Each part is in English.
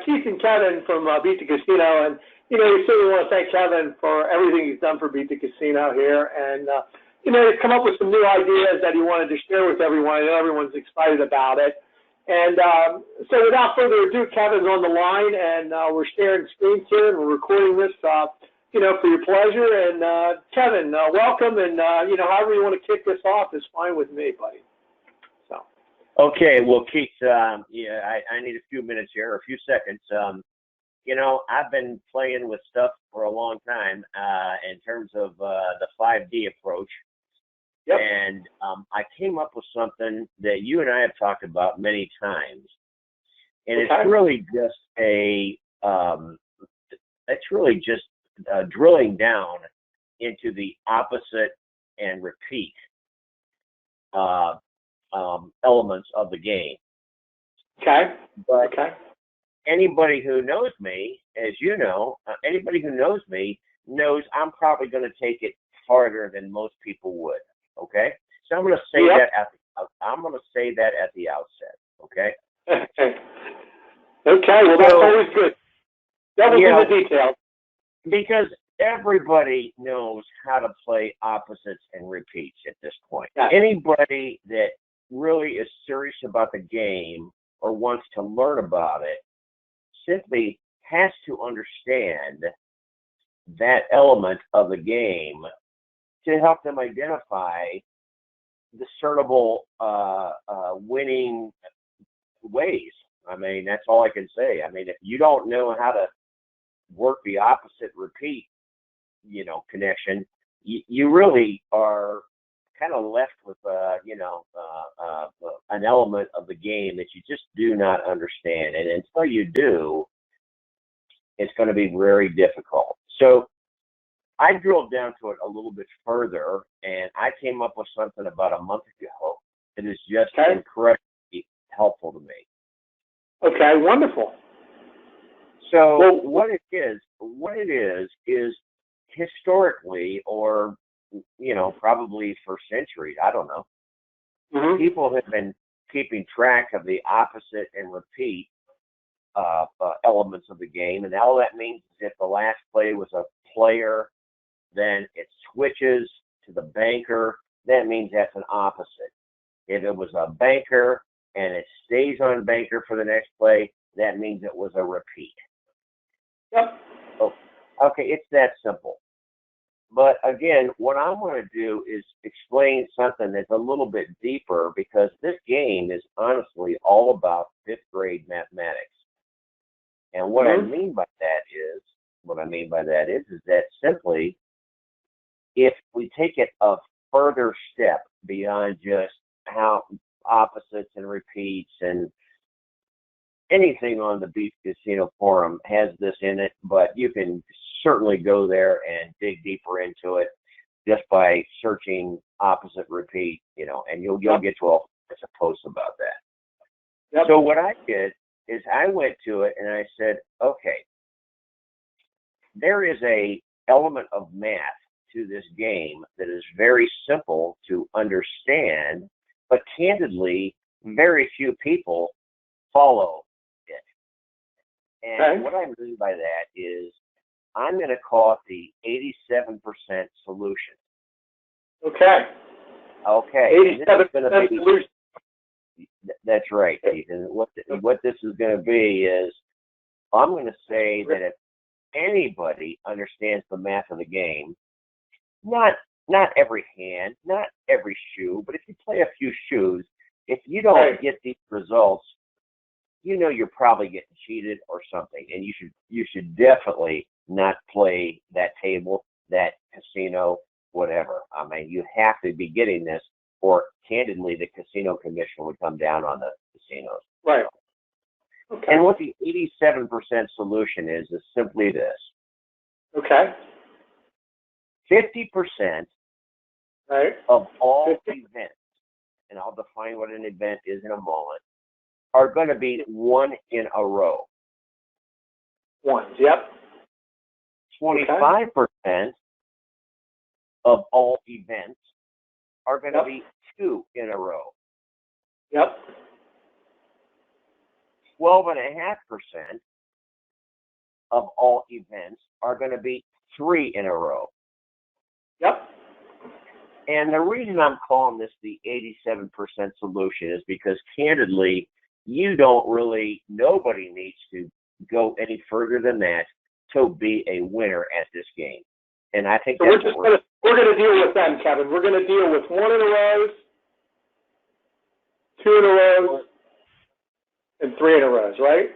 Keith and Kevin from Beat the Casino, and you certainly want to thank Kevin for everything he's done for Beat the Casino here, and he's come up with some new ideas that he wanted to share with everyone. I know everyone's excited about it, and so without further ado, Kevin's on the line, and we're sharing screens here, and we're recording this, for your pleasure. And Kevin, welcome, and however you want to kick this off is fine with me, buddy. Okay, well, Keith, I need a few minutes here, a few seconds. I've been playing with stuff for a long time in terms of the 5D approach. Yep. And I came up with something that you and I have talked about many times. And it's really just drilling down into the opposite and repeat elements of the game. Okay. But anybody who knows me, as you know, anybody who knows me knows I'm probably going to take it farther than most people would. Okay. So I'm going to say that at the outset. Okay. Okay. Well, that's always good. Devil's in the details. Because everybody knows how to play opposites and repeats at this point. Yeah. Anybody that really is serious about the game or wants to learn about it simply has to understand that element of the game to help them identify discernible winning ways. I mean, that's all I can say. I mean, if you don't know how to work the opposite repeat, connection, you really are kind of left with an element of the game that you just do not understand. And until you do, it's going to be very difficult. So I drilled down to it a little bit further, and I came up with something about a month ago that is just incredibly helpful to me. Okay, wonderful. So what it is historically, or probably for centuries, I don't know. Mm-hmm. People have been keeping track of the opposite and repeat elements of the game, and all that means is if the last play was a player, then it switches to the banker. That means that's an opposite. If it was a banker and it stays on banker for the next play, that means it was a repeat. Yep. Oh, okay, it's that simple. But again, what I want to do is explain something that's a little bit deeper, because this game is honestly all about fifth grade mathematics. And what I mean by that is that simply, if we take it a further step beyond just how opposites and repeats, and anything on the Beat Casino forum has this in it, but you can certainly go there and dig deeper into it just by searching opposite repeat, and you'll get to a post about that. Yep. So what I did is I went to it and I said, okay, there is a element of math to this game that is very simple to understand, but candidly, very few people follow it. And what I mean by that is I'm going to call it the 87% solution. Okay. 87% solution. That's right, Keith. And what this is going to be is, I'm going to say that if anybody understands the math of the game, not every hand, not every shoe, but if you play a few shoes, if you don't get these results, you're probably getting cheated or something, and you should definitely not play that table, that casino, whatever. I mean, you have to be getting this, or candidly, the casino commission would come down on the casinos. Right. Okay. And what the 87% solution is simply this. Okay. 50% of all events, and I'll define what an event is in a moment, are going to be one in a row. Ones, yep. 25% of all events are going to be two in a row. Yep. 12.5% of all events are going to be 3 in a row. Yep. And the reason I'm calling this the 87% solution is because, candidly, nobody needs to go any further than that to be a winner at this game. And I think so we're going to deal with them, Kevin. We're going to deal with 1 in a row, 2 in a row, and 3 in a row, right?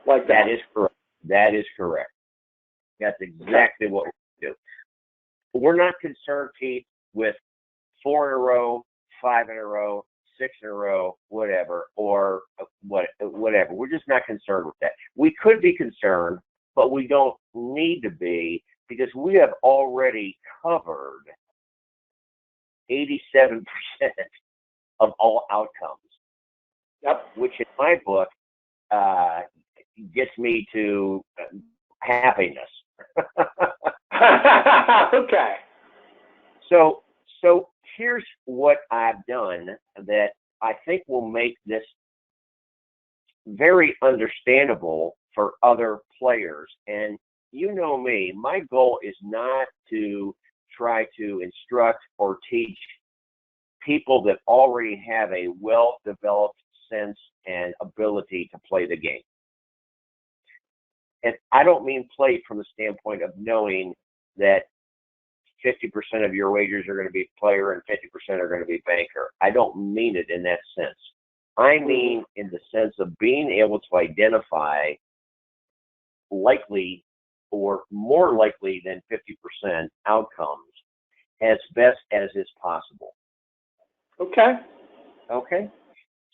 Like that. That is correct. That is correct. That's exactly what we do. We're not concerned, Keith, with 4 in a row, 5 in a row, 6 in a row, whatever, or whatever. We're just not concerned with that. We could be concerned, but we don't need to be, because we have already covered 87% of all outcomes. Yep. Which in my book gets me to happiness. Okay. So here's what I've done that I think will make this very understandable for other players. And you know me, my goal is not to try to instruct or teach people that already have a well-developed sense and ability to play the game. And I don't mean play from the standpoint of knowing that 50% of your wagers are going to be player and 50% are going to be banker. I don't mean it in that sense. I mean in the sense of being able to identify likely or more likely than 50% outcomes as best as is possible. Okay. Okay.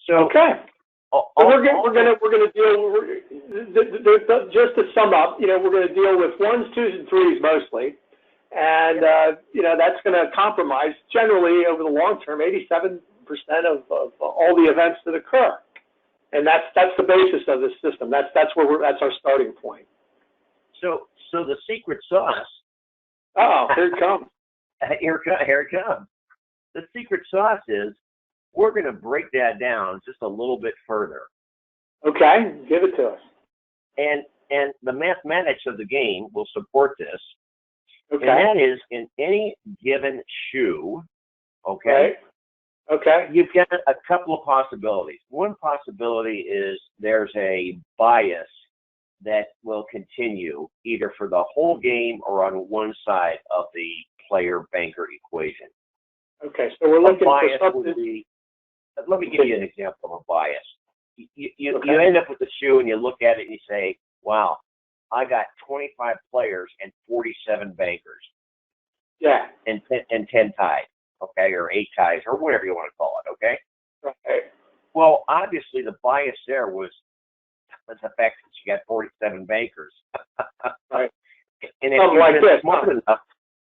So okay. We're going to deal. Just to sum up, we're going to deal with 1s, 2s, and 3s mostly, and that's going to compromise generally over the long term 87% of all the events that occur, and that's the basis of this system. That's our starting point. So the secret sauce. Oh, here it comes. Here it comes. The secret sauce is we're going to break that down just a little bit further. Okay, give it to us. And the mathematics of the game will support this. Okay. And that is in any given shoe, okay? Right. Okay. You've got a couple of possibilities. One possibility is there's a bias that will continue either for the whole game or on one side of the player-banker equation. Okay, so we're looking for something. Let me give you an example of a bias. You end up with the shoe and you look at it and you say, wow, I got 25 players and 47 bankers. Yeah. And 10 ties, okay, or 8 ties, or whatever you want to call it, okay? Right. Well, obviously the bias there was the fact that you got 47 bankers. Right. And if you've been smart enough,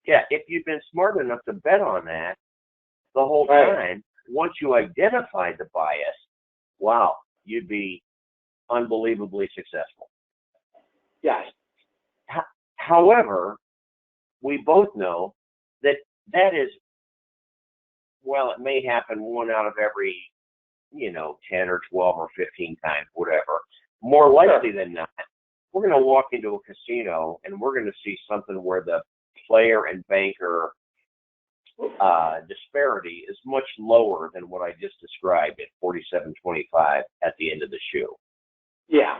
if you've been smart enough to bet on that the whole time, once you identified the bias, wow, you'd be unbelievably successful. Yes. However, we both know that is, well, it may happen 1 out of every, 10 or 12 or 15 times, whatever. More likely than not, we're going to walk into a casino and we're going to see something where the player and banker disparity is much lower than what I just described at 47-25 at the end of the shoe. Yeah.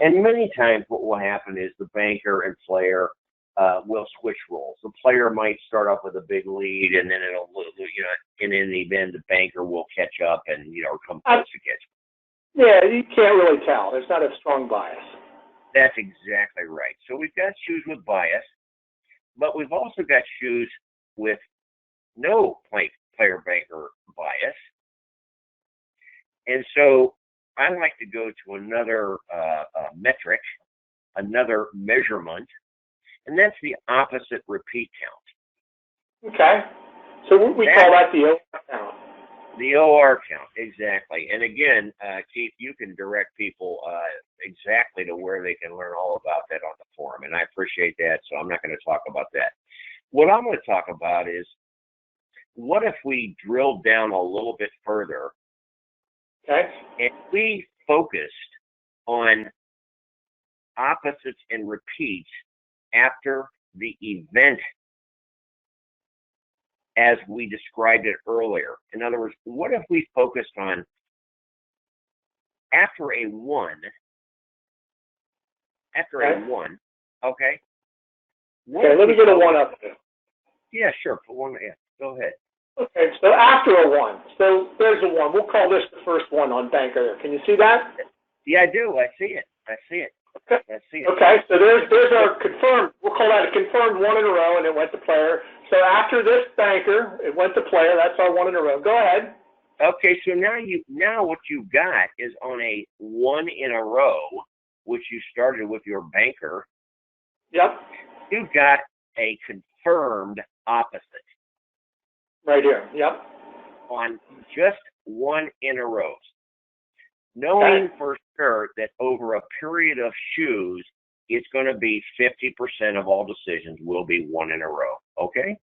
And many times what will happen is the banker and player will switch roles. The player might start off with a big lead, and then it'll, and in the end, the banker will catch up and, come close to catch up. Yeah, you can't really tell. There's not a strong bias. That's exactly right. So we've got shoes with bias, but we've also got shoes with no player-banker bias. And so I like to go to another metric, another measurement, and that's the opposite repeat count. Okay. So we call that the OR count. The OR count, exactly. And again, Keith, you can direct people exactly to where they can learn all about that on the forum, and I appreciate that, so I'm not going to talk about that. What I'm going to talk about is, what if we drill down a little bit further, okay, and we focused on opposites and repeats after the event as we described it earlier? In other words, what if we focused on after a one, okay? Okay, let me get a 1 up there. Yeah, sure. Put one. Yeah, go ahead. Okay, so after a 1, so there's a 1. We'll call this the first one on banker there. Can you see that? Yeah, I do. I see it. Okay. I see it. Okay, so there's our confirmed. We'll call that a confirmed 1 in a row, and it went to player. So after this banker, it went to player. That's our 1 in a row. Go ahead. Okay, so now what you've got is on a 1 in a row, which you started with your banker. Yep. You've got a confirmed opposite. Right here. Yep. On just 1 in a row. Knowing for sure that over a period of shoes, it's going to be 50% of all decisions will be 1 in a row. Okay?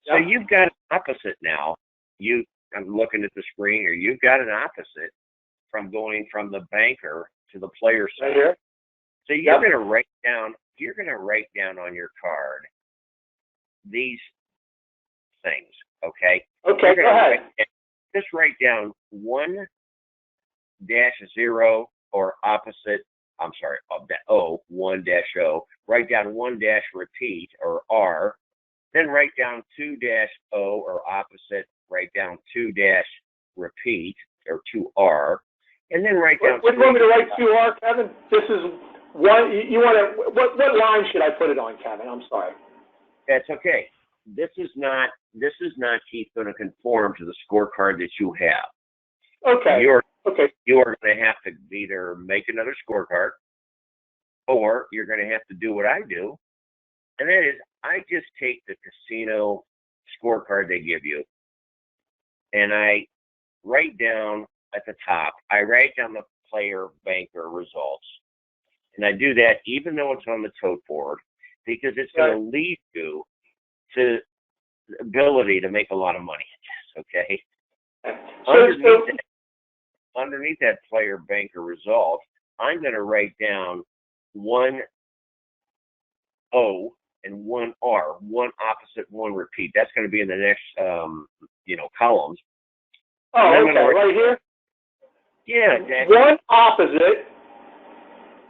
Yep. So you've got an opposite now. I'm looking at the screen here. You've got an opposite from going from the banker to the player side. Right here. So you're going to write down. You're going to write down on your card these things. Okay. Okay. Go ahead. Just write down 1-0 or opposite. I'm sorry. 1-0. Write down 1-repeat or R. Then write down 2-0 or opposite. Write down 2-repeat or 2R, and then write down. What do you want me to write 2R, Kevin? This is one. You want to? What line should I put it on, Kevin? I'm sorry. That's okay. This is not Keith, going to conform to the scorecard that you have. Okay. You are going to have to either make another scorecard, or you're going to have to do what I do, and that is I just take the casino scorecard they give you. And I write down at the top, I write down the player banker results. And I do that even though it's on the tote board, because it's going to lead you to the ability to make a lot of money. Okay? Underneath that player banker result, I'm going to write down 1-0 and 1-R, 1 opposite, 1 repeat. That's going to be in the next, columns. Oh, okay, right here? Yeah, exactly. 1 opposite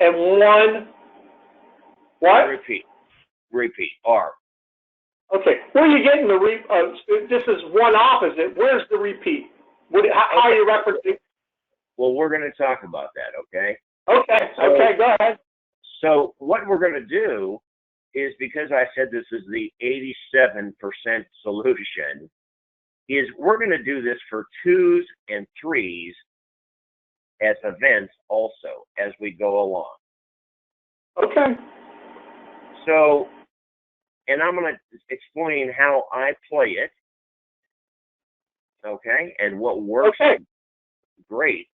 and 1 what? Repeat, R. Okay, where are you getting the this is 1 opposite. Where's the repeat? How are you referencing? Well, we're going to talk about that, okay? Okay, go ahead. So what we're going to do is, because I said this is the 87% solution, is we're going to do this for 2s and 3s as events also as we go along. Okay. So, and I'm going to explain how I play it, okay, and what works great.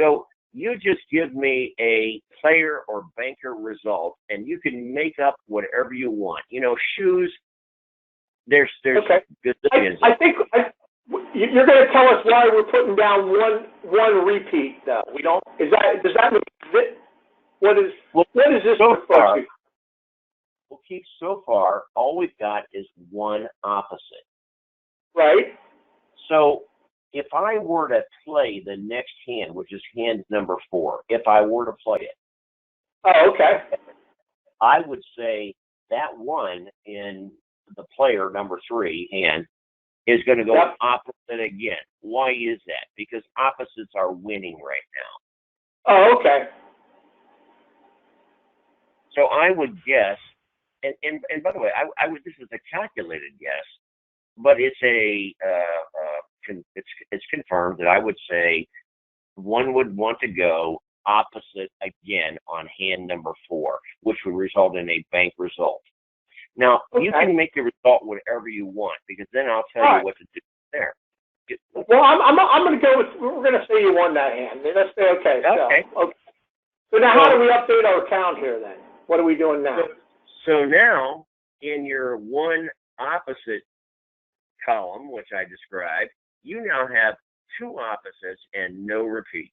So you just give me a player or banker result, and you can make up whatever you want. Shoes, there's gazillions. I think you're going to tell us why we're putting down one repeat, though. We don't. Does that mean what is this so far? To? Well, Keith, so far all we've got is 1 opposite. Right. So if I were to play the next hand, which is hand number 4, if I were to play it. Oh, okay. I would say that 1 in the player number 3 hand is going to go opposite again. Why is that? Because opposites are winning right now. Oh, okay. So I would guess, and by the way, I would. This is a calculated guess, but it's it's confirmed that I would say 1 would want to go opposite again on hand number 4, which would result in a bank result. Now, you can make the result whatever you want, because then I'll tell you what to do there. Well, I'm going to go with, we're going to say you won that hand. Let's say, okay. So now how do we update our account here then? What are we doing now? So now, in your 1 opposite column, which I described, you now have 2 opposites and no repeats.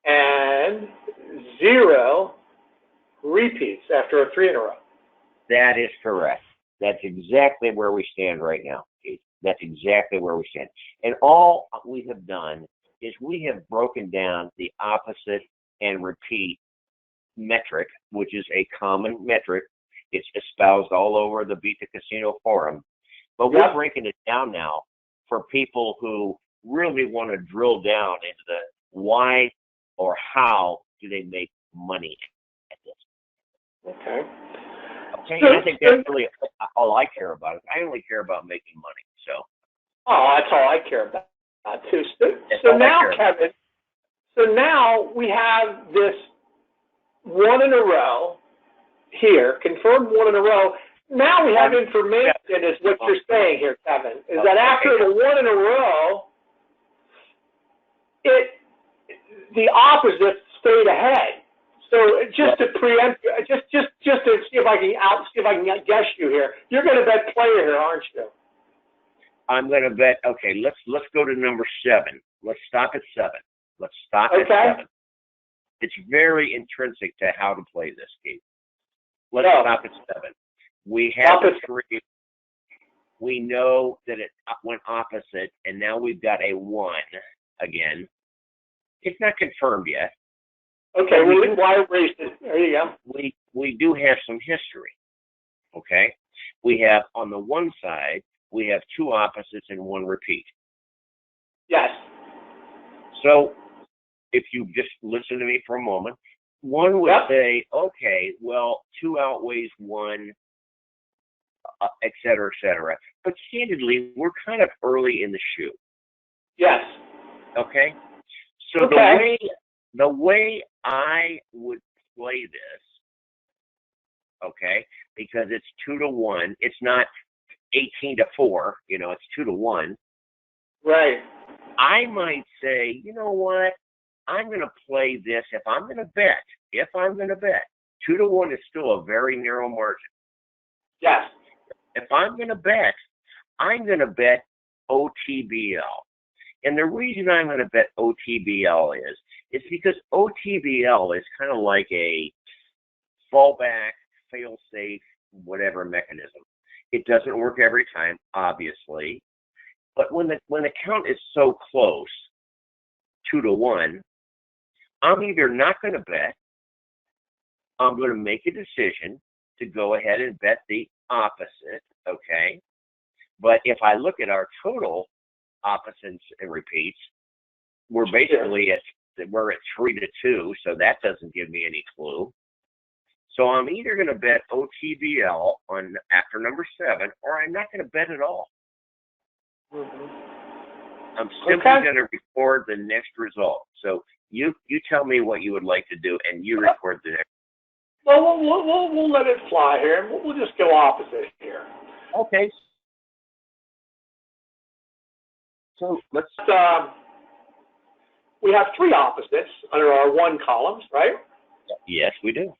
and 0 repeats after a 3 in a row. That is correct. That's exactly where we stand right now, Keith. That's exactly where we stand. And all we have done is we have broken down the opposite and repeat metric, which is a common metric. It's espoused all over the Beat the Casino forum. But we're breaking it down now for people who really want to drill down into the why or how do they make money at this. Okay. Okay, and I think that's really all I care about. I only care about making money. So. Oh, that's all I care about too. So now, Kevin, so now we have this 1 in a row here, confirmed 1 in a row. Now we have information, is what you're saying here, Kevin, is that after the 1 in a row, the opposite stayed ahead. So just to preempt, just to see if I can guess you here, you're going to bet player here, aren't you? I'm going to bet. Okay, let's go to number 7. Let's stop at 7. Let's stop at 7. It's very intrinsic to how to play this game. Let's stop at 7. We have a 3. We know that it went opposite, and now we've got a 1 again. It's not confirmed yet. Okay, why erase it? There you go. We do have some history. Okay, we have on the one side we have 2 opposites and 1 repeat. Yes. So if you just listen to me for a moment, one would say, okay, well, 2 outweighs 1, et cetera, et cetera. But candidly, we're kind of early in the shoot. Yes. Okay. So the way I would play this, okay, because it's 2 to 1, it's not 18 to 4, it's 2 to 1. Right. I might say, you know what? I'm going to play this if I'm going to bet. 2 to 1 is still a very narrow margin. Yes. If I'm going to bet, I'm going to bet OTBL. And the reason I'm going to bet OTBL is because OTBL is kind of like a fallback, fail-safe, whatever mechanism. It doesn't work every time, obviously. But when the count is so close, 2 to 1, I'm either not going to bet, I'm going to make a decision to go ahead and bet the opposite, okay? But if I look at our total opposites and repeats, we're basically we're at 3 to 2, so that doesn't give me any clue. So I'm either going to bet OTBL on after number 7, or I'm not going to bet at all. I'm simply going to record the next result. So you tell me what you would like to do, and you record the next. Well, we'll let it fly here, and we'll just go opposite here. Okay. So let's. We have 3 opposites under our 1 columns, right? Yes, we do.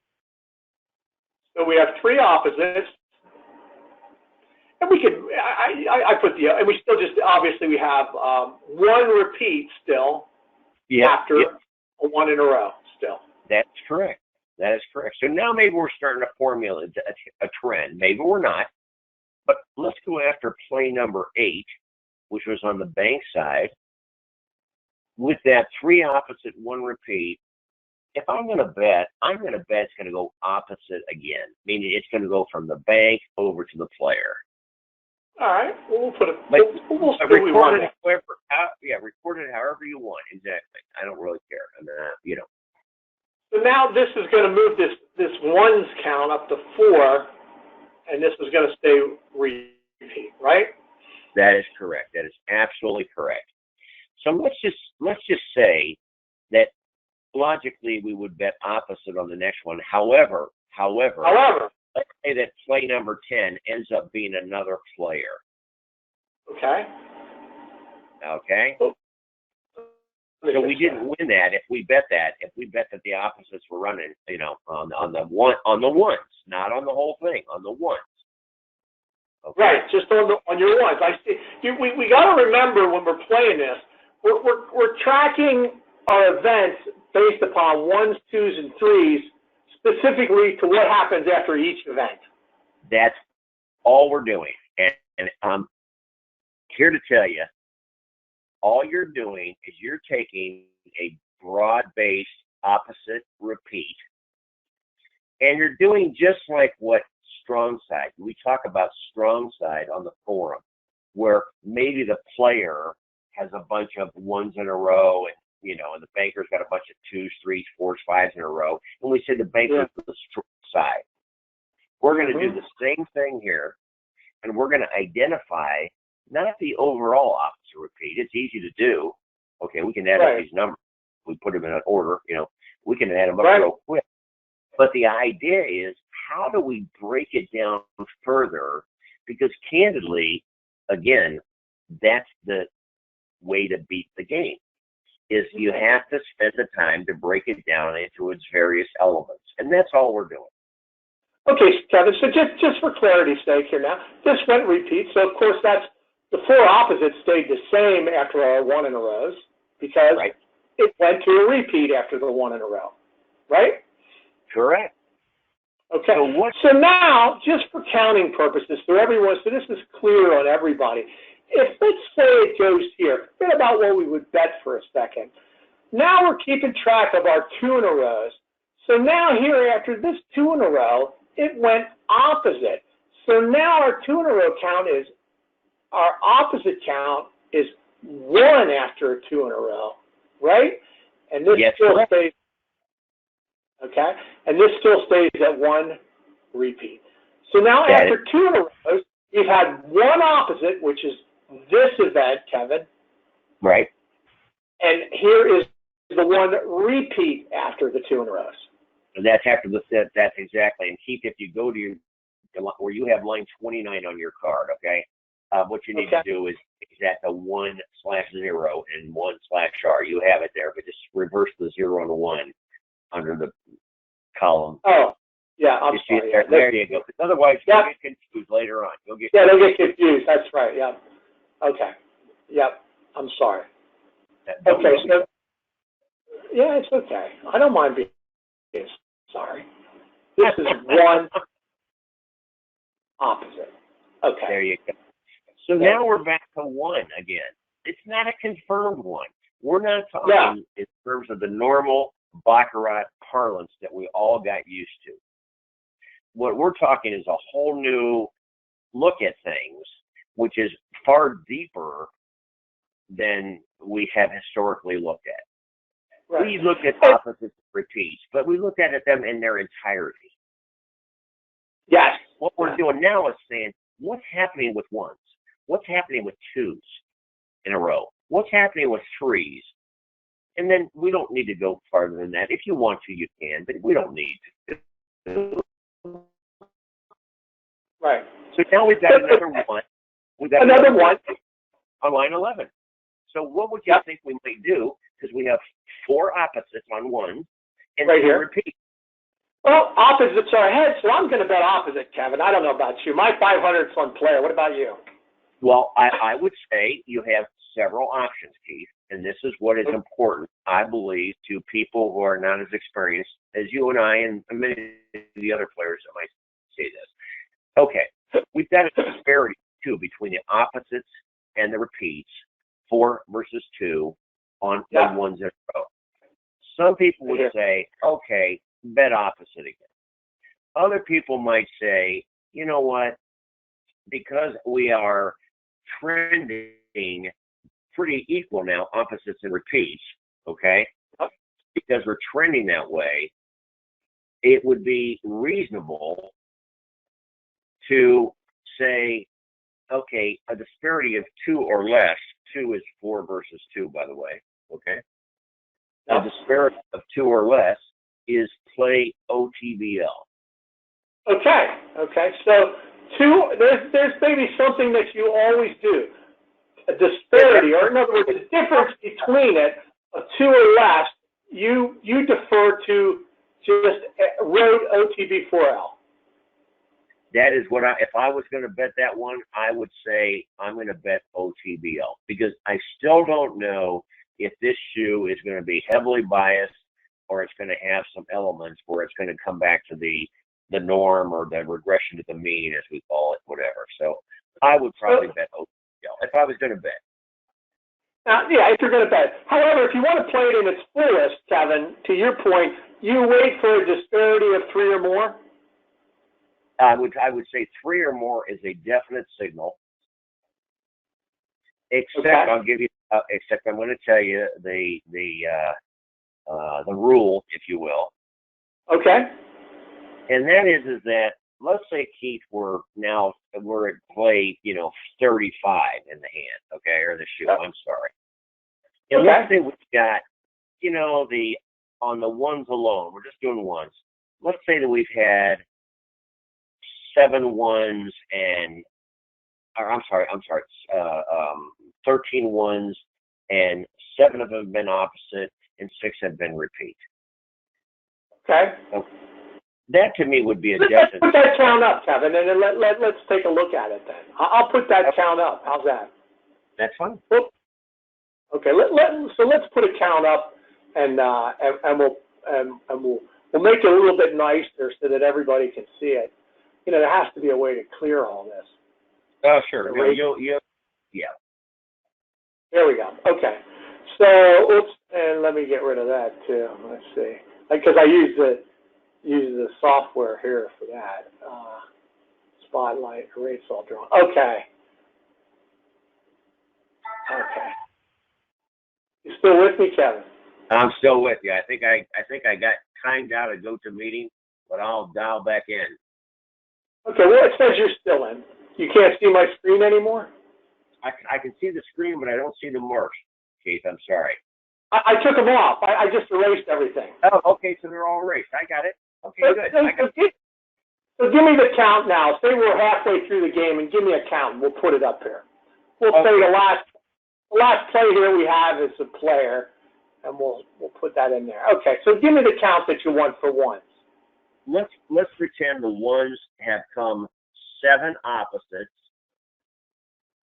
So we have 3 opposites, and we could. I put and we still just obviously we have 1 repeat still after a 1 in a row still. That's correct. That is correct. So now maybe we're starting to formulate a trend. Maybe we're not. But let's go after play number 8, which was on the bank side. With that 3 opposite, 1 repeat, if I'm going to bet it's going to go opposite again, meaning it's going to go from the bank over to the player. All right. Well, we'll put it. We'll record it record it however you want. Exactly. I don't really care. So now this is going to move this ones count up to 4, and this is going to stay repeat, right? That is correct. That is absolutely correct. So let's just say that logically we would bet opposite on the next one. However, let's say that play number 10 ends up being another player. Okay. So we didn't win that if we bet that the opposites were running, on the ones, not on the whole thing, on the ones. Okay. Right, just on your ones. I see. We got to remember when we're playing this, we're tracking are events based upon ones, twos, and threes, specifically to what happens after each event. That's all we're doing. And I'm here to tell you, all you're doing is you're taking a broad-based opposite repeat, and you're doing just like what strong side. We talk about strong side on the forum, where maybe the player has a bunch of ones in a row, and and the banker's got a bunch of twos, threes, fours, fives in a row, and we say the banker's the strong side. We're going to do the same thing here, and we're going to identify not the overall opposite repeat. It's easy to do. Okay, we can add up these numbers. We put them in an order. We can add them up real quick. But the idea is, how do we break it down further? Because candidly, again, that's the way to beat the game, is you have to spend the time to break it down into its various elements. And that's all we're doing. Okay, Kevin, so just for clarity's sake here now, this went repeat. So, of course, that's the four opposites stayed the same after our one in a rows because it went to a repeat after the one in a row, right? Correct. Okay, so now, just for counting purposes for everyone, so this is clear on everybody, if let's say it goes here, forget about what we would bet for a second. Now we're keeping track of our two in a rows. So now here, after this two in a row, it went opposite. So now our two in a row count is, our opposite count is one after a two in a row, right? And this still stays, okay? And this still stays at one repeat. So now after two in a row, we've had one opposite, which is this event, Kevin. Right. And here is the one repeat after the two in a row. And that's after the set. That's exactly. And Keith, if you go to where you have line 29 on your card, okay, what you need to do is at the 1/0 and 1/R. You have it there, but just reverse the 0 and the 1 under the column. Oh, yeah, I'm sorry. There you go. Otherwise, you'll get confused later on. They'll get confused. That's right. Yeah. Okay. Yep. I'm sorry. Okay. So, yeah, it's okay. I don't mind being sorry. This is one opposite. Okay. There you go. So now we're back to one again. It's not a confirmed one. We're not talking in terms of the normal Baccarat parlance that we all got used to. What we're talking is a whole new look at things, which is far deeper than we have historically looked at. Right. We looked at opposites repeats, but we looked at them in their entirety. Yes. What we're doing now is saying, what's happening with ones? What's happening with twos in a row? What's happening with threes? And then we don't need to go farther than that. If you want to, you can, but we don't need to. Right. So now we've got another one. We've got another one on line 11. So what would you think we might do? Because we have four opposites on one, and right here repeat. Well, opposites are ahead, so I'm going to bet opposite, Kevin. I don't know about you. My 500's on player. What about you? Well, I would say you have several options, Keith, and this is what is important, I believe, to people who are not as experienced as you and I and many of the other players that might say this. Okay, we've got a disparity, too, between the opposites and the repeats, 4 versus 2 on ones in a row. Some people would say, okay, bet opposite again. Other people might say, you know what, because we are trending pretty equal now, opposites and repeats, okay, because we're trending that way, it would be reasonable to say, okay, a disparity of 2 or less, 2 is 4 versus 2, by the way, okay? A disparity of 2 or less is play OTBL. Okay, so there's maybe something that you always do, a disparity, or in other words, the difference between it, of 2 or less, you defer to just road OTB4L. That is what if I was going to bet that one, I would say I'm going to bet OTBL, because I still don't know if this shoe is going to be heavily biased or it's going to have some elements where it's going to come back to the norm or the regression to the mean, as we call it, whatever. So I would probably bet Oakdale if I was going to bet. Yeah, if you're going to bet. However, if you want to play it in its fullest, Kevin, to your point, you wait for a disparity of 3 or more? I would say 3 or more is a definite signal. Except okay. Except I'm going to tell you the rule, if you will. Okay. And that is that, let's say, Keith, we're at play, 35 in the hand, okay, or the shoe. Yep. I'm sorry. And let's say we've got, on the ones alone, we're just doing ones. Let's say that we've had 7 ones and, or 13 ones, and 7 of them have been opposite and 6 have been repeat. Okay. That to me would be a Let's definite. put that count up, Kevin, and then let's take a look at it then. I'll put that count up. How's that? That's fine. Okay. So let's put a count up, and we'll make it a little bit nicer so that everybody can see it. There has to be a way to clear all this. Oh, sure. No, yeah. There we go. Okay. So, and let me get rid of that too. Let's see, because I use the software here for that. Spotlight, erase all drawn. Okay. You still with me, Kevin? I'm still with you. I think I got timed out of GoToMeeting, but I'll dial back in. Okay. Well, it says you're still in. You can't see my screen anymore? I can see the screen, but I don't see the marks, Keith. I'm sorry. I took them off. I just erased everything. Oh, okay. So they're all erased. I got it. Okay, good. So give me the count now. Say we're halfway through the game, and give me a count. We'll put it up here. We'll say the last play here we have is a player, and we'll put that in there. Okay. So give me the count that you want for ones. Let's pretend the ones have come 7 opposites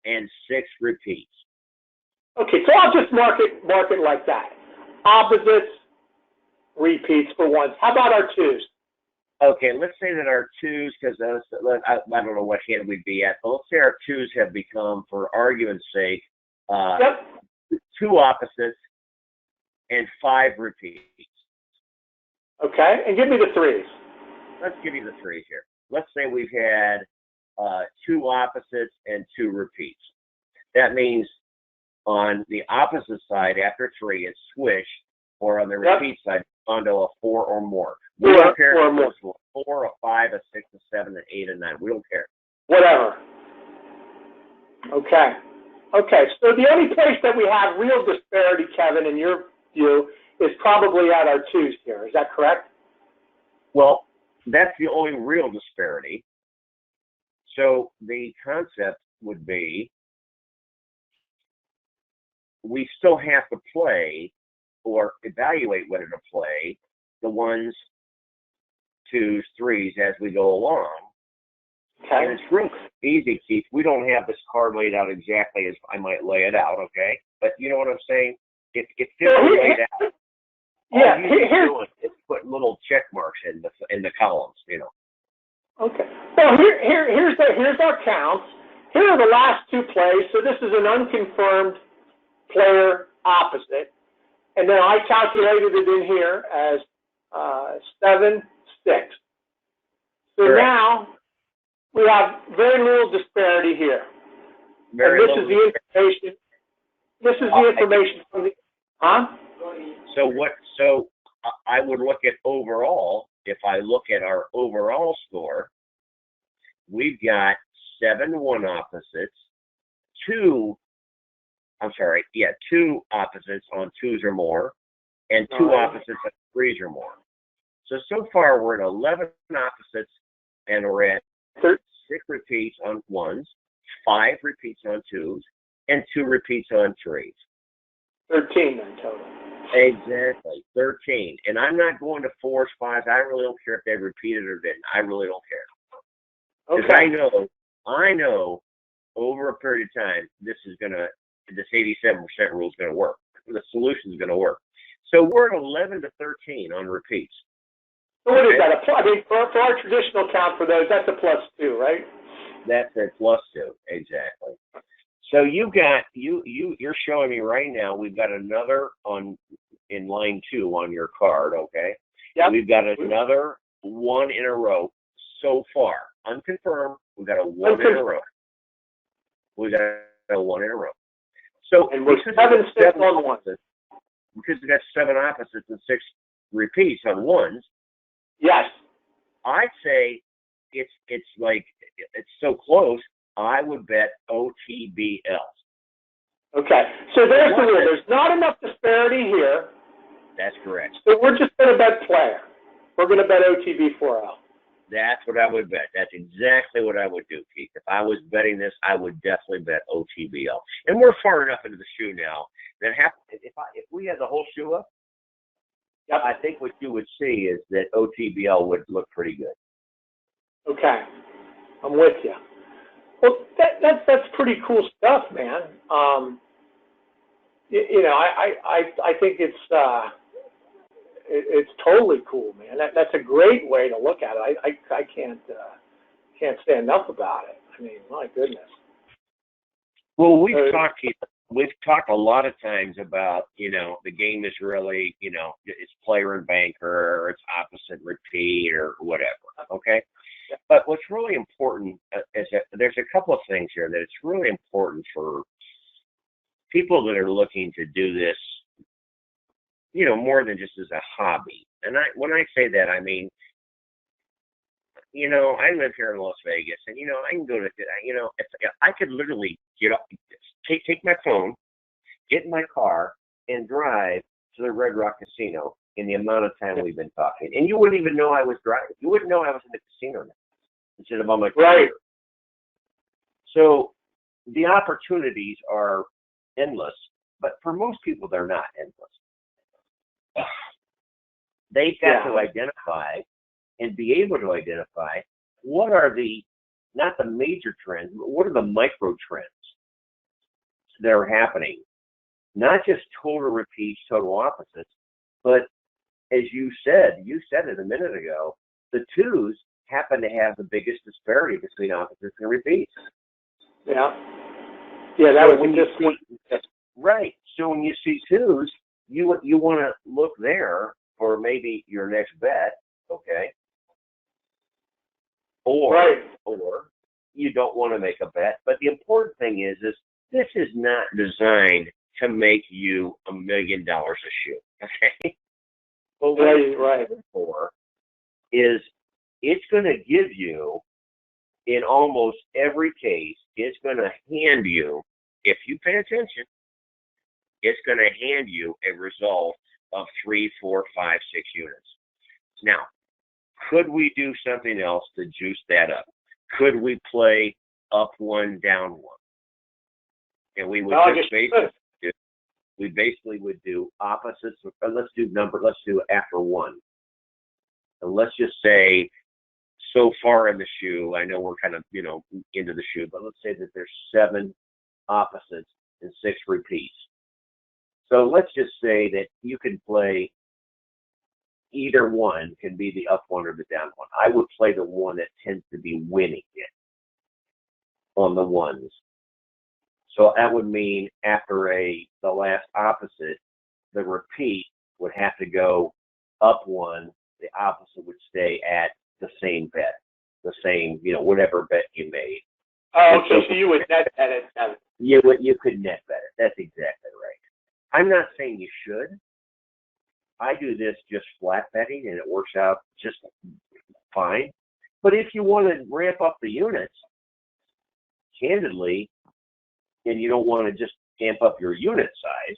and 6 repeats. Okay, so I'll just mark it like that. Opposites, repeats for ones. How about our twos? Okay, let's say that our twos, because I don't know what hand we'd be at, but let's say our twos have become, for argument's sake, 2 opposites and 5 repeats. Okay, and give me the threes. Let's give you the threes here. Let's say we've had 2 opposites and 2 repeats. That means on the opposite side, after 3, it's swish, or on the repeat side, onto a 4 or more. We don't care if it's a 4, a 5, a 6, a 7, an 8, a 9. We don't care. Whatever. Okay. So the only place that we have real disparity, Kevin, in your view, is probably at our twos here. Is that correct? Well, that's the only real disparity. So the concept would be we still have to play or evaluate whether to play the ones, twos, threes as we go along. Okay. And it's real easy, Keith. We don't have this card laid out exactly as I might lay it out, okay? But you know what I'm saying? It's simply laid out. Yeah, it's put little check marks in the columns, Okay. Well, here's our counts. Here are the last 2 plays. So this is an unconfirmed player opposite, and then I calculated it in here as 7-6. So Correct. now we have very little disparity here. And this is the information. This is the information from the. So I would look at overall. If I look at our overall score, we've got 7 one opposites, 2 opposites on 2s or more, and 2 opposites on 3s or more. So far we're at 11 opposites, and we're at 6 repeats on 1s, 5 repeats on 2s, and 2 repeats on 3s. 13 in total. Exactly, 13. And I'm not going to 4s, 5s. I really don't care if they repeated or didn't. I really don't care. Because I know over a period of time, this 87% rule is going to work. the solution is going to work. So we're at 11 to 13 on repeats. So what is that? I mean, for our traditional count for those, that's a +2, right? That's a +2, exactly. So you've got you're showing me right now. We've got another in line 2 on your card. Okay. Yep. We've got another 1 in a row so far. Unconfirmed. We've got a 1 in a row. We've got a 1 in a row. So and we're 7-6 on 1. Because we got 7 opposites and 6 repeats on ones. Yes. I'd say it's like it's so close. I would bet OTBL. Okay. So there's the rule. There's not enough disparity here. That's correct. So we're just going to bet player. We're going to bet OTB4L. That's what I would bet. That's exactly what I would do, Keith. If I was betting this, I would definitely bet OTBL. And we're far enough into the shoe now that if we had the whole shoe up, yep, I think what you would see is that OTBL would look pretty good. Okay, I'm with you. Well, that's pretty cool stuff, man. I think it's totally cool, man. That's a great way to look at it. I can't say enough about it. I mean, my goodness. Well, we've talked a lot of times about, the game is really, it's player and banker, or it's opposite repeat, or whatever. Okay. But what's really important is that there's a couple of things here that it's really important for people that are looking to do this, more than just as a hobby. And when I say that, I mean, I live here in Las Vegas, and, I can go to, if I could literally get up, take my phone, get in my car, and drive to the Red Rock Casino in the amount of time we've been talking. And you wouldn't even know I was driving. You wouldn't know I was in the casino now instead of on my computer. Right. So the opportunities are endless, but for most people, they're not endless. They've got to identify and be able to identify what are not the major trends, but what are the micro trends that are happening. Not just total repeats, total opposites, but as you said it a minute ago, the twos happen to have the biggest disparity between opposites and repeats. Yeah. Yeah, that was just right. So when you see twos, you want to look there for maybe your next bet, okay? Or you don't want to make a bet. But the important thing is this is not designed to make you $1 million a shoe, okay? But what it's for is it's going to give you, in almost every case, it's going to hand you, if you pay attention, it's going to hand you a result of 3, 4, 5, 6 units. Now, could we do something else to juice that up? Could we play up 1, down 1? And we would we basically would do opposites. Let's do after 1. And let's just say, so far in the shoe, I know we're kind of, into the shoe, but let's say that there's 7 opposites and 6 repeats. So let's just say that you can play either one, can be the up 1 or the down 1. I would play the one that tends to be winning it on the ones. So that would mean after the last opposite, the repeat would have to go up 1. The opposite would stay at the same bet, the same, whatever bet you made. Oh, okay. So you would net bet it. You could net bet it. That's exactly right. I'm not saying you should. I do this just flat betting, and it works out just fine. But if you want to ramp up the units, candidly, and you don't want to just amp up your unit size,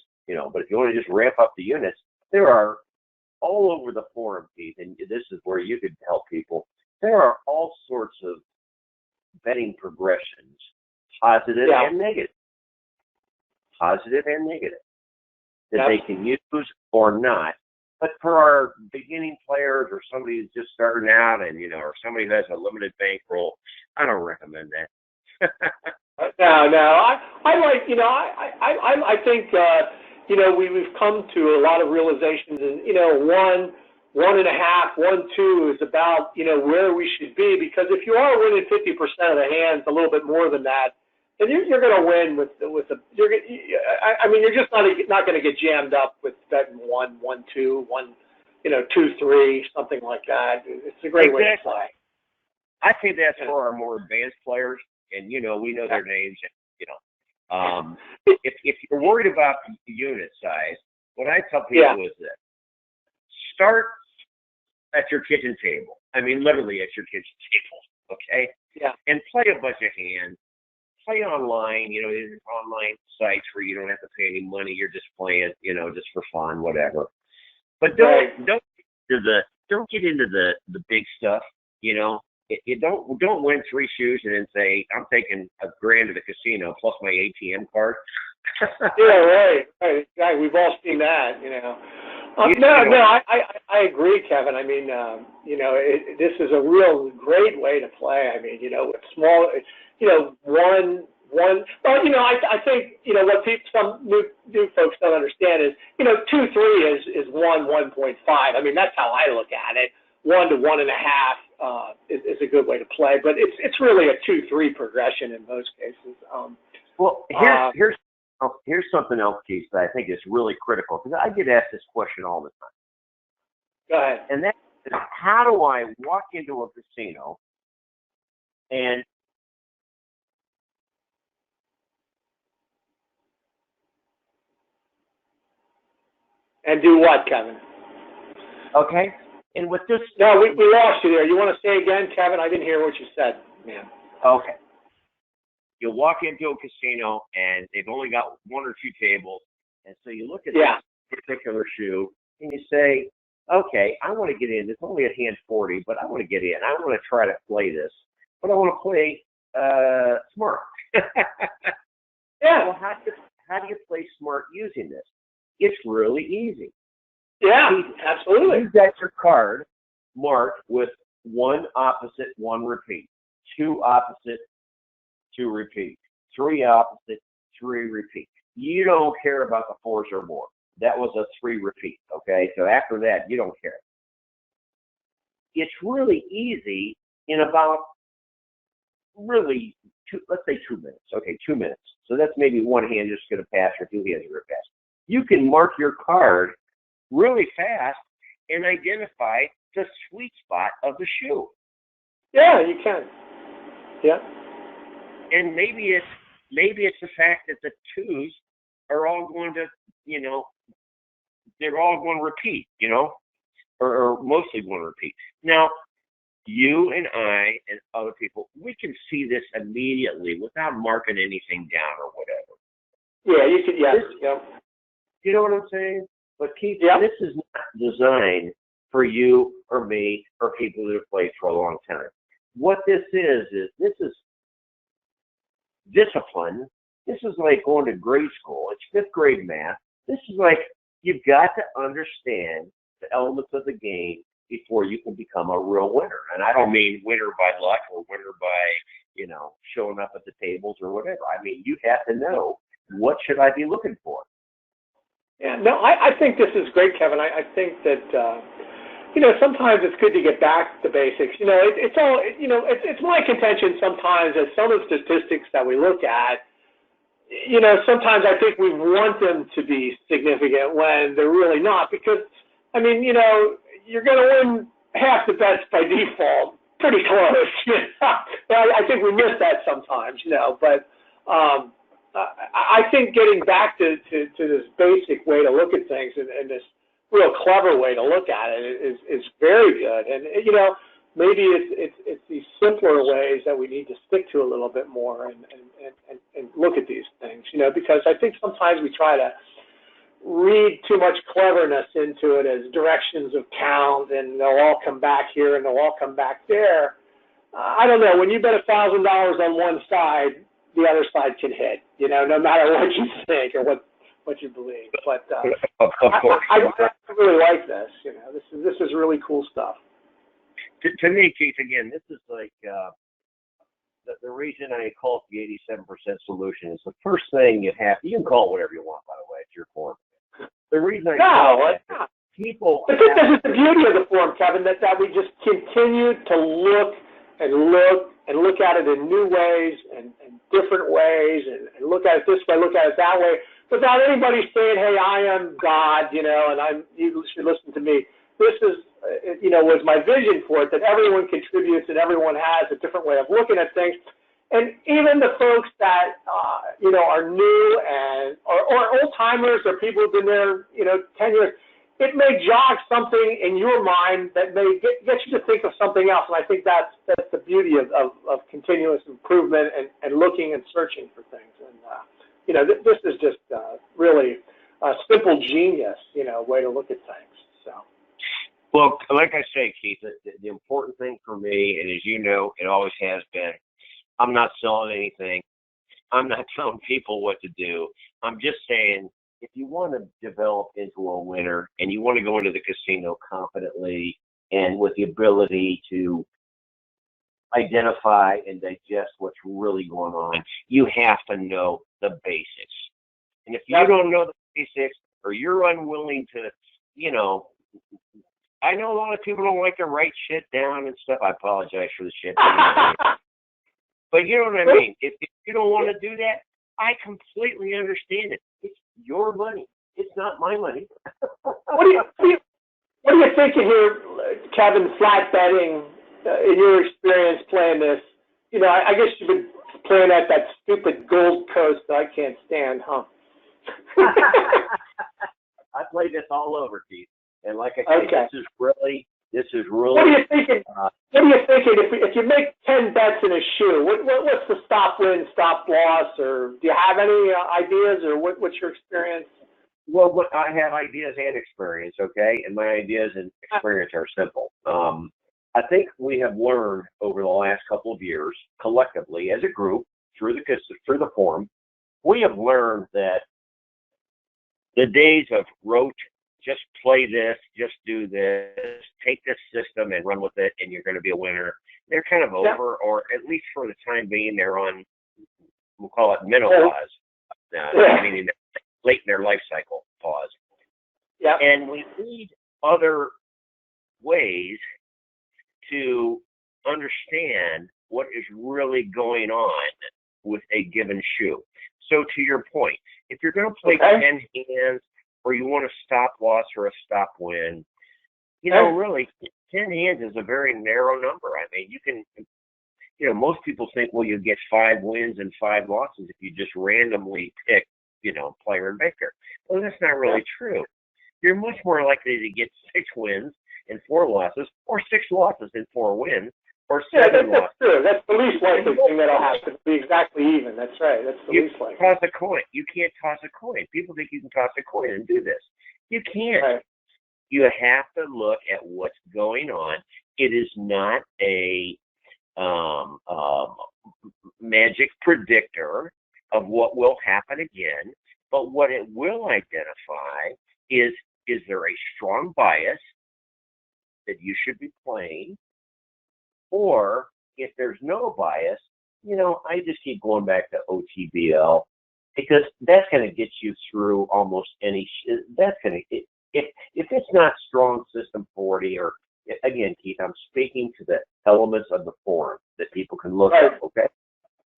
but if you want to just ramp up the units, there are all over the forum, Keith, and this is where you could help people. There are all sorts of betting progressions, positive and negative. Positive and negative. That they can use or not. But for our beginning players or somebody who's just starting out and, or somebody who has a limited bankroll, I don't recommend that. No. I like, I think, you know, we've come to a lot of realizations, and you know, 1.5, 1-2 is about, you know, where we should be, because if you are winning 50% of the hands, a little bit more than that, then you're going to win with the. I mean, you're just not going to get jammed up with betting 1-1-2, 2-3, something like that. It's a great way to play. I think that's for our more advanced players, and you know, we know their names. And, you know, if you're worried about the unit size, what I tell people is this: start at your kitchen table. I mean, literally at your kitchen table, okay? Yeah. And play a bunch of hands. Play online, you know, there's online sites where you don't have to pay any money. You're just playing, you know, just for fun, whatever. But don't get into the big stuff, you know. You don't win 3 shoes and then say, I'm taking $1,000 to the casino plus my ATM card. Yeah, right. We've all seen that, you know. I agree, Kevin. I mean, you know, this is a real great way to play. I mean, you know, with small, you know, one. Well, you know, I think, you know, what some new folks don't understand is, you know, 2-3 is 1.5. I mean, that's how I look at it. 1 to 1.5 is a good way to play, but it's really a 2-3 progression in most cases. Well, here's something else, Keith, that I think is really critical, because I get asked this question all the time. Go ahead. And that is, how do I walk into a casino and do what, Kevin? Okay. And with this, no, we lost you there. You want to say again, Kevin? I didn't hear what you said, man. Okay. You walk into a casino and they've only got 1 or 2 tables, and so you look at this particular shoe and you say, okay, I want to get in. It's only at hand 40, but I want to get in. I want to try to play this, but I want to play smart. Yeah. Well, how do you play smart using this? It's really easy. Yeah, absolutely. You've got your card marked with 1 opposite, 1 repeat, 2 opposite, 2 repeat, 3 opposite, 3 repeat. You don't care about the 4s or more. That was a 3 repeat, okay? So after that, you don't care. It's really easy in about, really, let's say 2 minutes. Okay, 2 minutes. So that's maybe 1 hand just going to pass or 2 hands are going to pass. You can mark your card really fast and identify the sweet spot of the shoe. Yeah, you can. Yeah. And maybe it's the fact that the 2s are all going to, you know, they're all going to repeat, you know, or mostly going to repeat. Now, you and I and other people, we can see this immediately without marking anything down or whatever. Yeah, you could. Yeah. You know what I'm saying? But Keith, this is not designed for you or me or people that have played for a long time. What this is this is discipline. This is like going to grade school. It's 5th grade math. This is like, you've got to understand the elements of the game before you can become a real winner. And I don't mean winner by luck or winner by, you know, showing up at the tables or whatever. I mean, you have to know, what should I be looking for? Yeah, no, I think this is great, Kevin. I think that, you know, sometimes it's good to get back to basics. You know, it's all, you know, it's my contention sometimes that some of the statistics that we look at, you know, sometimes I think we want them to be significant when they're really not, because, I mean, you know, you're going to win half the bets by default, pretty close. I think we miss that sometimes, you know, but I think getting back to this basic way to look at things and this real clever way to look at it is very good. And, you know, maybe it's these simpler ways that we need to stick to a little bit more and look at these things, you know, because I think sometimes we try to read too much cleverness into it as directions of count, and they'll all come back here and they'll all come back there. I don't know. When you bet $1,000 on one side, the other side can hit, you know, no matter what you think or what you believe. But of course. I really like this. You know, this is really cool stuff. To me, Keith, again, this is like the reason I call it the 87% solution is the first thing you have. You can call it whatever you want, by the way. It's your form. The reason I No, say that, people. but this is the beauty of the forum, Kevin, that we just continue to look at it in new ways and different ways and look at it this way, look at it that way, without anybody saying, hey, I am God, and you should listen to me. This is, was my vision for it, that everyone contributes and everyone has a different way of looking at things. And even the folks that, are new or old timers or people who've been there, 10 years, it may jog something in your mind that may get you to think of something else. And I think that's the beauty of continuous improvement and looking and searching for things. And, this is just really a simple genius, way to look at things. So. Well, like I say, Keith, the important thing for me, and as you know, it always has been, I'm not selling anything. I'm not telling people what to do. I'm just saying, if you want to develop into a winner and you want to go into the casino confidently and with the ability to identify and digest what's really going on, you have to know the basics. And if you don't know the basics or you're unwilling to, I know a lot of people don't like to write shit down and stuff. I apologize for the shit. But you know what I mean? If you don't want to do that, I completely understand it. It's your money. It's not my money. What are you thinking here, Kevin, flat betting, in your experience playing this? I guess you've been playing at that stupid Gold Coast that I can't stand, huh? I played this all over, Keith. And like I said, okay. This is really. What are you thinking? What are you thinking? If you make 10 bets in a shoe, what's the stop win, stop loss, or do you have any ideas, or what's your experience? Well, I have ideas and experience, okay, and my ideas and experience are simple. I think we have learned over the last couple of years, collectively as a group, through the forum, we have learned that the days of rote, just play this, just do this, take this system and run with it, and you're going to be a winner, they're kind of over, or at least for the time being, they're on, we'll call it menopause, meaning late in their life cycle pause. Yeah. And we need other ways to understand what is really going on with a given shoe. So to your point, if you're going to play 10 hands, or you want a stop loss or a stop win, really, 10 hands is a very narrow number. I mean, you can, most people think, well, you get 5 wins and 5 losses if you just randomly pick, player and baker. Well, that's not really true. You're much more likely to get 6 wins and 4 losses, or 6 losses and 4 wins, or 7 losses. That's true. That's the least likely thing that'll happen. Be exactly even. That's right. That's the least likely. Toss a coin. You can't toss a coin. People think you can toss a coin and do this. You can't. Right. You have to look at what's going on. It is not a magic predictor of what will happen again, but what it will identify is there a strong bias that you should be playing, or if there's no bias, I just keep going back to OTBL, because that's going to get you through almost any. That's going to, if it's not strong system 40, or again, Keith, I'm speaking to the elements of the forum that people can look at. Okay,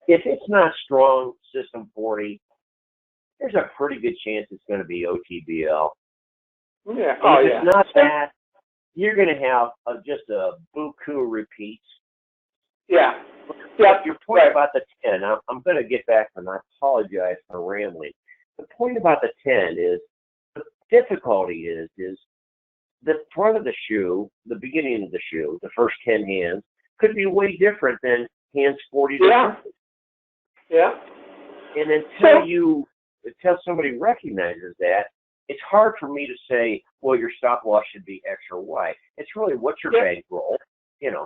if it's not strong system 40, there's a pretty good chance it's going to be OTBL. Yeah. And if it's not that, you're going to have just a buku repeats. Yeah. Your point about the 10, I'm going to get back, and I apologize for rambling. The point about the 10 is, the difficulty is the front of the shoe, the beginning of the shoe, the first 10 hands, could be way different than hands 40 to 50. Yeah. And until somebody recognizes that, it's hard for me to say, well, your stop loss should be X or Y. It's really what's your bankroll, and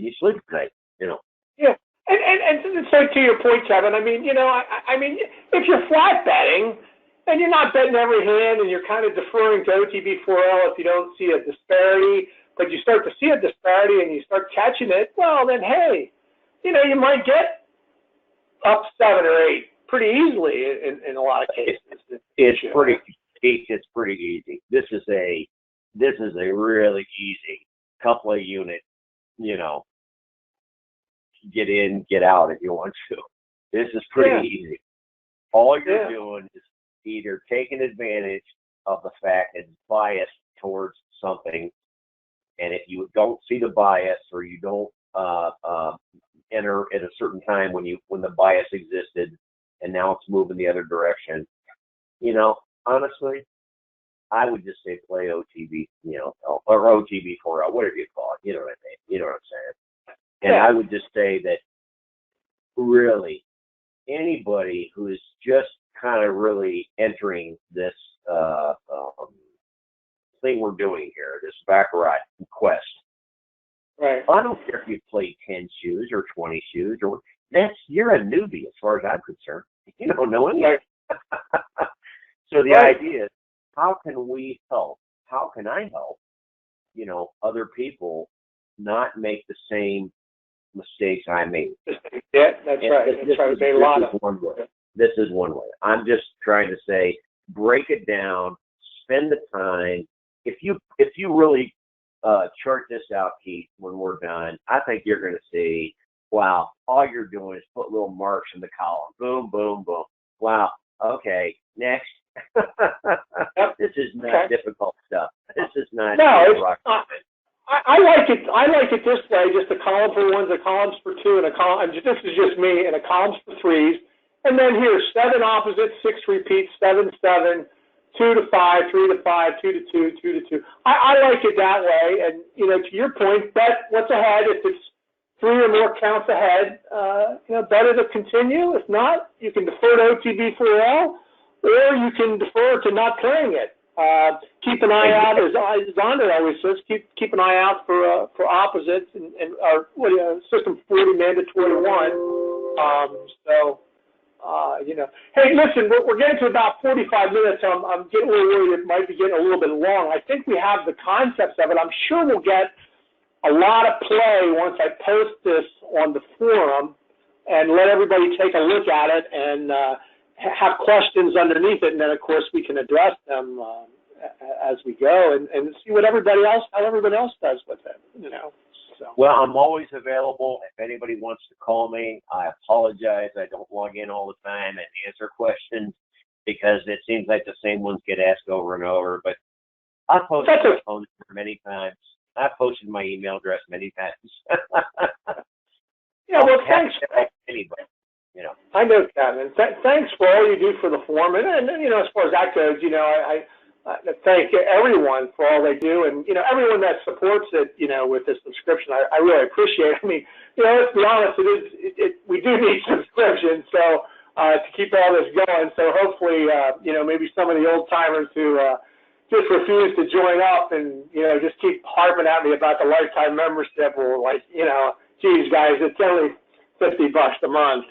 you sleep tonight, Yeah. And so to your point, Kevin, I mean, if you're flat betting and you're not betting every hand and you're kind of deferring to OTB4L if you don't see a disparity, but you start to see a disparity and you start catching it, well, then, hey, you might get up 7 or 8 pretty easily in a lot of cases. It's it's pretty easy. This is a really easy couple of unit, get in, get out if you want to. This is pretty easy. All you're doing is either taking advantage of the fact that it's biased towards something, and if you don't see the bias or you don't enter at a certain time when the bias existed, and now it's moving the other direction, honestly, I would just say play OTB, or OTB 4L, whatever you call it. You know what I mean? You know what I'm saying? And I would just say that really anybody who is just kind of really entering this thing we're doing here, this Baccarat quest. Right. I don't care if you play 10 shoes or 20 shoes or you're a newbie as far as I'm concerned. You don't know anything. So the idea is, how can we help? How can I help, other people not make the same mistakes I made? Yeah, that's right. That's right. This is one way. I'm just trying to say, break it down, spend the time. If you really chart this out, Keith, when we're done, I think you're going to see, wow, all you're doing is put little marks in the column. Boom, boom, boom. Wow. Okay. Next. This is not difficult stuff. This is not. No, I like it. I like it this way: just a column for ones, a columns for two, and a column. This is just me, and a columns for threes. And then here, 7 opposites, 6 repeats, 7, 7, 2 to 5, 3 to 5, 2 to 2, 2 to 2. I like it that way. And to your point, bet what's ahead. If it's 3 or more counts ahead, better to continue. If not, you can defer to OTB 4L, or you can defer to not playing it. Keep an eye out, as Zonda always says. Keep an eye out for opposites and system 40 mandatory 1. Hey, listen, we're getting to about 45 minutes. I'm getting a little worried it might be getting a little bit long. I think we have the concepts of it. I'm sure we'll get a lot of play once I post this on the forum and let everybody take a look at it and have questions underneath it. And then, of course, we can address them as we go and see what how everybody else does with it, So. Well, I'm always available. If anybody wants to call me, I apologize. I don't log in all the time and answer questions because it seems like the same ones get asked over and over. But I've posted my phone number many times. I've posted my email address many times. Well, thanks. Anybody, I know, Kevin. Thanks for all you do for the forum. And as far as that goes, I thank everyone for all they do, and everyone that supports it, with this subscription. I really appreciate it. I mean, let's be honest, we do need subscriptions, so to keep all this going. So hopefully, maybe some of the old timers who just refuse to join up and just keep harping at me about the lifetime membership will geez, guys, it's only $50 a month,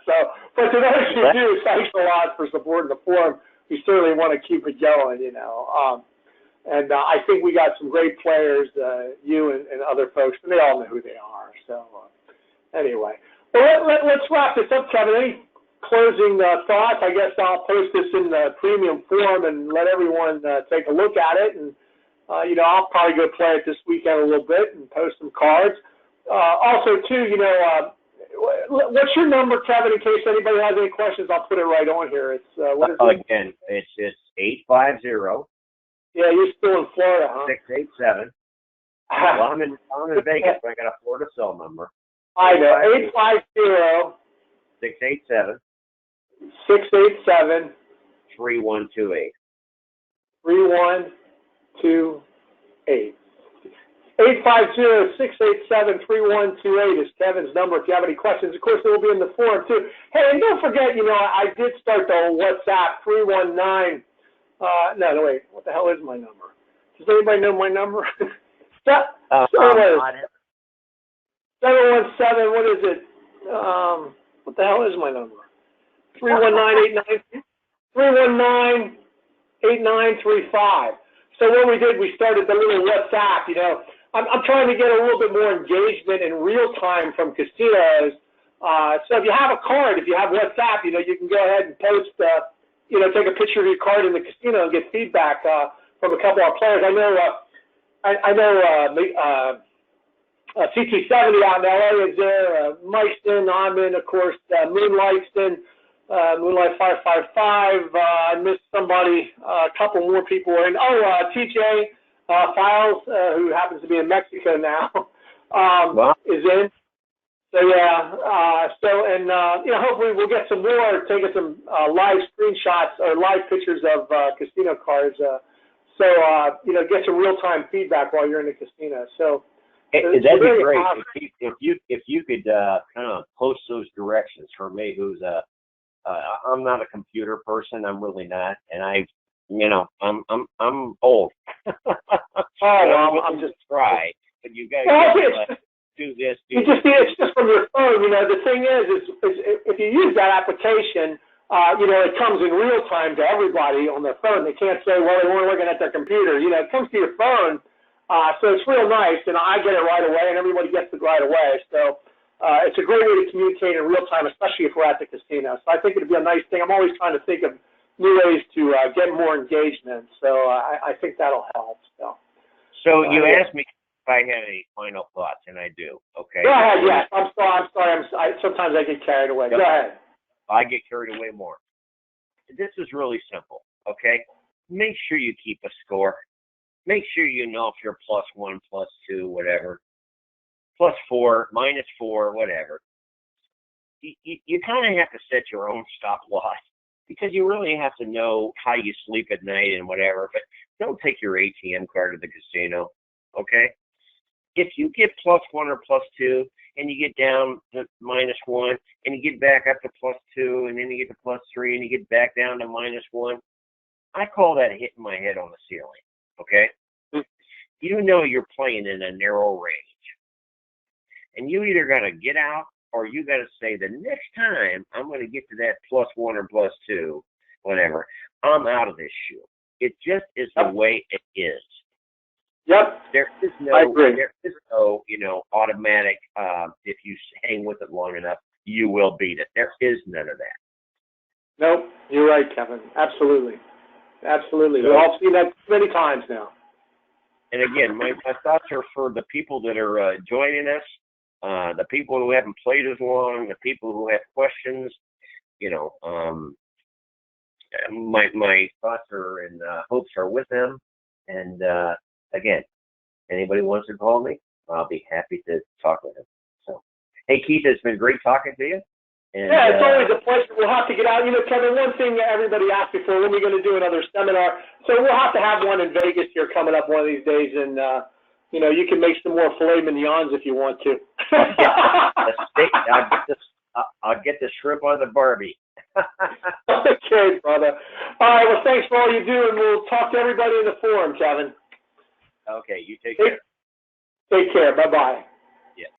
So, but to those who do, thanks a lot for supporting the forum. We certainly want to keep it going, and I think we got some great players, you and other folks, and they all know who they are. So anyway, well, let's wrap this up, Kevin. Any closing thoughts? I guess I'll post this in the premium forum and let everyone take a look at it. And, I'll probably go play it this weekend a little bit and post some cards. Also, too, what's your number, Kevin, in case anybody has any questions? I'll put it right on here. It's what is it? Again, it's 850. Yeah, you're still in Florida, huh? 687. Well, I'm in Vegas, so I got a Florida cell number. I know. 850 687 687 3128. 3128. 850-687-3128 is Kevin's number if you have any questions. Of course, it will be in the forum, too. Hey, and don't forget, I did start the WhatsApp 319. No, wait. What the hell is my number? Does anybody know my number? 717, what is it? What the hell is my number? 319-8935. So what we did, we started the little WhatsApp, I'm trying to get a little bit more engagement in real time from casinos. So if you have a card, if you have WhatsApp, you can go ahead and post take a picture of your card in the casino and get feedback from a couple of our players. I know CT70 out in LA is there. Mike's in. I'm in, of course. Moonlight's in. Moonlight 555. I missed somebody. A couple more people are in. TJ Files, who happens to be in Mexico now, is in. So yeah. Hopefully we'll get some more, taking some live screenshots or live pictures of casino cards. Get some real-time feedback while you're in the casino. So. That'd be great if you could kind of post those directions for me. Who's I'm not a computer person. I'm really not, and I'm old. I'm just try, but you guys do this. It's just from your phone. The thing is if you use that application, it comes in real time to everybody on their phone. They can't say, well, they weren't looking at their computer. It comes to your phone. So it's real nice, and I get it right away, and everybody gets it right away. So it's a great way to communicate in real time, especially if we're at the casino. So I think it'd be a nice thing. I'm always trying to think of new ways to get more engagement. So I think that'll help. So you asked me if I had any final thoughts, and I do. Okay. Go ahead. Yes. I'm sorry. Sometimes I get carried away. Go ahead. I get carried away more. This is really simple. Okay. Make sure you keep a score. Make sure you know if you're +1, +2, whatever, +4, -4, whatever. You kind of have to set your own stop loss because you really have to know how you sleep at night and whatever. But don't take your ATM card to the casino, okay? If you get +1 or +2 and you get down to -1 and you get back up to +2 and then you get to +3 and you get back down to -1, I call that hitting my head on the ceiling. Okay? You're playing in a narrow range. And you either got to get out or you got to say, the next time I'm going to get to that +1 or +2, whatever, I'm out of this shoe. It just is the way it is. Yep. There is no, automatic, if you hang with it long enough, you will beat it. There is none of that. Nope. You're right, Kevin. Absolutely. Absolutely. We've all seen that many times now. And again, my thoughts are for the people that are joining us, the people who haven't played as long, the people who have questions. My thoughts are and hopes are with them. And again, anybody wants to call me, I'll be happy to talk with them. So, hey, Keith, it's been great talking to you. And, yeah, it's always a pleasure. We'll have to get out. Kevin, one thing that everybody asked me for, when we're going to do another seminar. So we'll have to have one in Vegas here coming up one of these days. And, you can make some more filet mignons if you want to. I'll get the shrimp on the Barbie. Okay, brother. All right, well, thanks for all you do, and we'll talk to everybody in the forum, Kevin. Okay, you take care. Take care. Bye-bye.